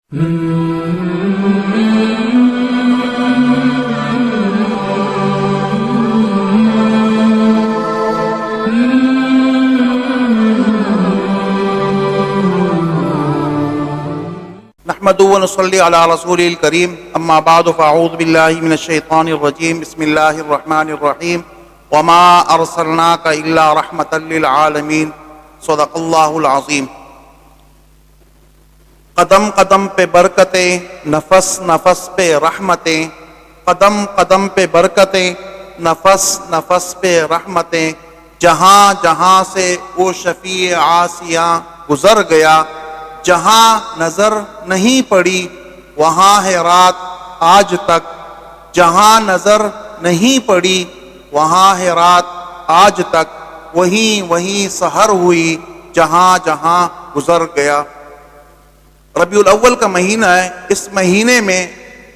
نحمده ونصلي على رسوله الكريم اما بعد فاعوذ بالله من الشيطان الرجيم بسم الله الرحمن الرحيم وما ارسلناك الا رحمة للعالمين صدق الله العظيم۔ قدم قدم پہ برکتیں، نفس نفس پہ رحمتیں، قدم قدم پہ برکتیں، نفس نفس پہ رحمتیں، جہاں جہاں سے وہ شفیع عاصیاں گزر گیا، جہاں نظر نہیں پڑی وہاں ہے رات آج تک، جہاں نظر نہیں پڑی وہاں ہے رات آج تک، وہیں وہیں سحر ہوئی جہاں جہاں گزر گیا۔ ربیع الاول کا مہینہ ہے، اس مہینے میں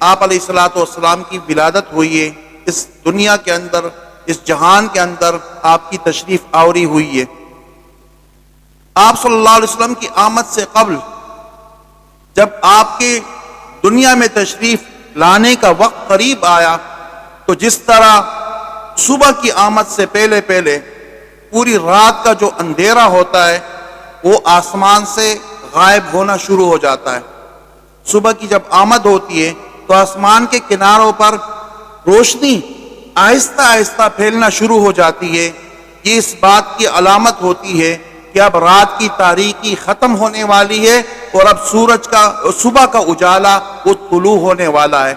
آپ علیہ الصلوۃ والسلام کی ولادت ہوئی ہے، اس دنیا کے اندر، اس جہان کے اندر آپ کی تشریف آوری ہوئی ہے۔ آپ صلی اللہ علیہ وسلم کی آمد سے قبل جب آپ کے دنیا میں تشریف لانے کا وقت قریب آیا تو جس طرح صبح کی آمد سے پہلے پہلے پوری رات کا جو اندھیرا ہوتا ہے وہ آسمان سے غائب ہونا شروع ہو جاتا ہے، صبح کی جب آمد ہوتی ہے تو آسمان کے کناروں پر روشنی آہستہ آہستہ پھیلنا شروع ہو جاتی ہے۔ یہ اس بات کی علامت ہوتی ہے کہ اب رات کی تاریکی ختم ہونے والی ہے اور اب سورج کا صبح کا اجالا وہ طلوع ہونے والا ہے۔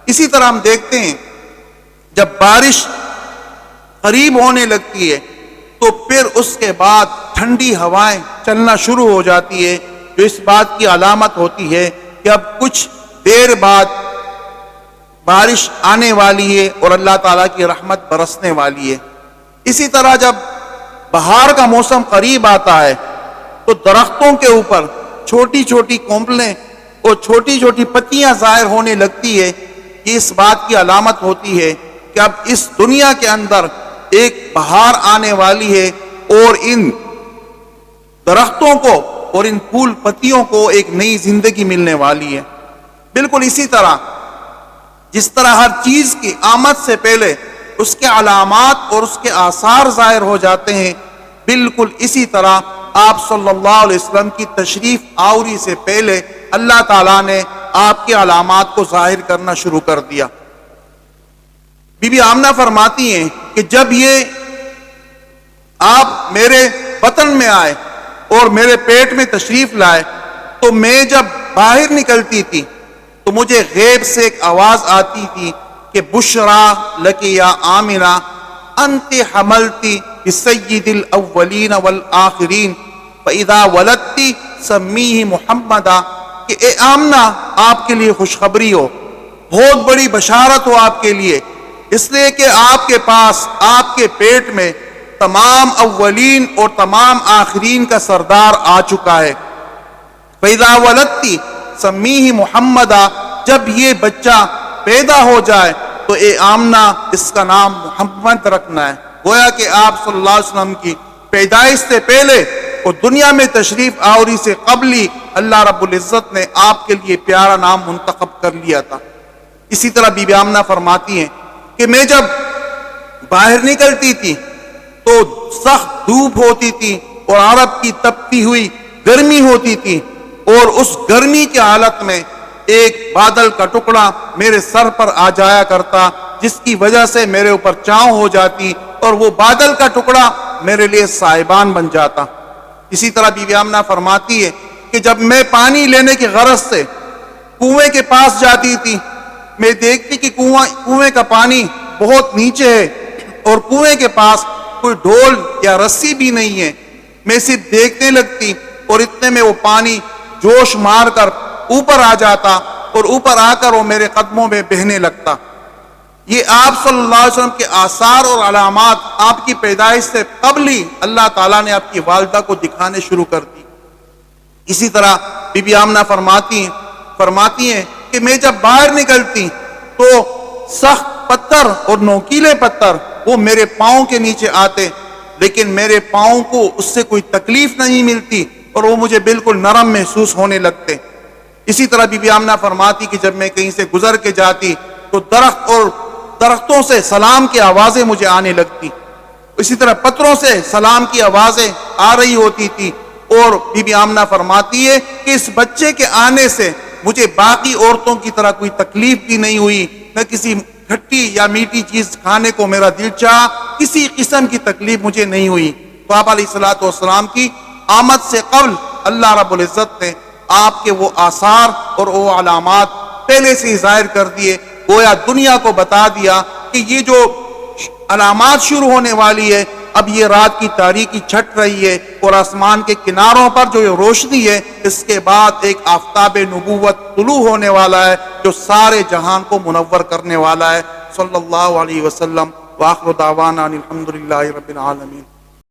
اسی طرح ہم دیکھتے ہیں جب بارش قریب ہونے لگتی ہے تو پھر اس کے بعد ٹھنڈی ہوائیں چلنا شروع ہو جاتی ہے، جو اس بات کی علامت ہوتی ہے کہ اب کچھ دیر بعد بارش آنے والی ہے اور اللہ تعالیٰ کی رحمت برسنے والی ہے۔ اسی طرح جب بہار کا موسم قریب آتا ہے تو درختوں کے اوپر چھوٹی چھوٹی کونپلیں اور چھوٹی چھوٹی پتیاں ظاہر ہونے لگتی ہے، یہ اس بات کی علامت ہوتی ہے کہ اب اس دنیا کے اندر ایک بہار آنے والی ہے اور ان درختوں کو اور ان پھول پتیوں کو ایک نئی زندگی ملنے والی ہے۔ بالکل اسی طرح جس طرح ہر چیز کی آمد سے پہلے اس کے علامات اور اس کے آثار ظاہر ہو جاتے ہیں، بالکل اسی طرح آپ صلی اللہ علیہ وسلم کی تشریف آوری سے پہلے اللہ تعالیٰ نے آپ کے علامات کو ظاہر کرنا شروع کر دیا۔ بی بی آمنہ فرماتی ہیں کہ جب یہ آپ میرے بطن میں آئے اور میرے پیٹ میں تشریف لائے تو میں جب باہر نکلتی تھی تو مجھے غیب سے ایک آواز آتی تھی کہ بشرا لکی یا آمنہ انت حملتی بسید الاولین والآخرین فاذا ولدتی سمیہ محمدا، کہ اے آمنہ آپ کے لیے خوشخبری ہو، بہت بڑی بشارت ہو آپ کے لیے، اس لیے کہ آپ کے پاس آپ کے پیٹ میں تمام اولین اور تمام آخرین کا سردار آ چکا ہے۔ فاذا ولدتی سمیہ محمدا، جب یہ بچہ پیدا ہو جائے تو اے آمنہ اس کا نام محمد رکھنا ہے۔ گویا کہ آپ صلی اللہ علیہ وسلم کی پیدائش سے پہلے اور دنیا میں تشریف آوری سے قبل ہی اللہ رب العزت نے آپ کے لیے پیارا نام منتخب کر لیا تھا۔ اسی طرح بی بی آمنہ فرماتی ہیں کہ میں جب باہر نکلتی تھی تو سخت دھوپ ہوتی تھی اور عرب کی تپتی ہوئی گرمی ہوتی تھی، اور اس گرمی کی حالت میں ایک بادل کا ٹکڑا میرے سر پر آ جایا کرتا، جس کی وجہ سے میرے اوپر چاؤں ہو جاتی اور وہ بادل کا ٹکڑا میرے لیے سائبان بن جاتا۔ اسی طرح بی بی آمنہ فرماتی ہے کہ جب میں پانی لینے کی غرض سے کنویں کے پاس جاتی تھی، میں دیکھتی کہ کنویں کا پانی بہت نیچے ہے اور کنویں کے پاس کوئی ڈھول یا رسی بھی نہیں ہے، میں صرف دیکھنے لگتی اور اتنے میں وہ پانی جوش مار کر اوپر آ جاتا اور اوپر آ کر وہ میرے قدموں میں بہنے لگتا۔ یہ آپ صلی اللہ علیہ وسلم کے آثار اور علامات آپ کی پیدائش سے قبل ہی اللہ تعالیٰ نے آپ کی والدہ کو دکھانے شروع کر دی۔ اسی طرح بی بی آمنہ فرماتی ہیں کہ میں جب باہر نکلتی تو سخت پتھر اور نوکیلے پتھر وہ میرے پاؤں کے نیچے آتے، لیکن میرے پاؤں کو اس سے کوئی تکلیف نہیں ملتی اور وہ مجھے بالکل نرم محسوس ہونے لگتے۔ اسی طرح بی بی آمنہ فرماتی کہ جب میں کہیں سے گزر کے جاتی تو درخت اور درختوں سے سلام کی آوازیں مجھے آنے لگتی، اسی طرح پتھروں سے سلام کی آوازیں آ رہی ہوتی تھی۔ اور بی بی آمنہ فرماتی ہے کہ اس بچے کے آنے سے مجھے باقی عورتوں کی طرح کوئی تکلیف بھی نہیں ہوئی، نہ کسی کھٹی یا میٹھی چیز کھانے کو میرا دل چاہا، کسی قسم کی تکلیف مجھے نہیں ہوئی۔ تو آپ علیہ السلام کی آمد سے قبل اللہ رب العزت نے آپ کے وہ آثار اور وہ علامات پہلے سے ہی ظاہر کر دیے، گویا دنیا کو بتا دیا کہ یہ جو علامات شروع ہونے والی ہے، اب یہ رات کی تاریکی چھٹ رہی ہے اور آسمان کے کناروں پر جو یہ روشنی ہے، اس کے بعد ایک آفتاب نبوت طلوع ہونے والا ہے جو سارے جہان کو منور کرنے والا ہے۔ صلی اللہ علیہ وسلم۔ وآخر دعوانا الحمدللہ رب العالمین۔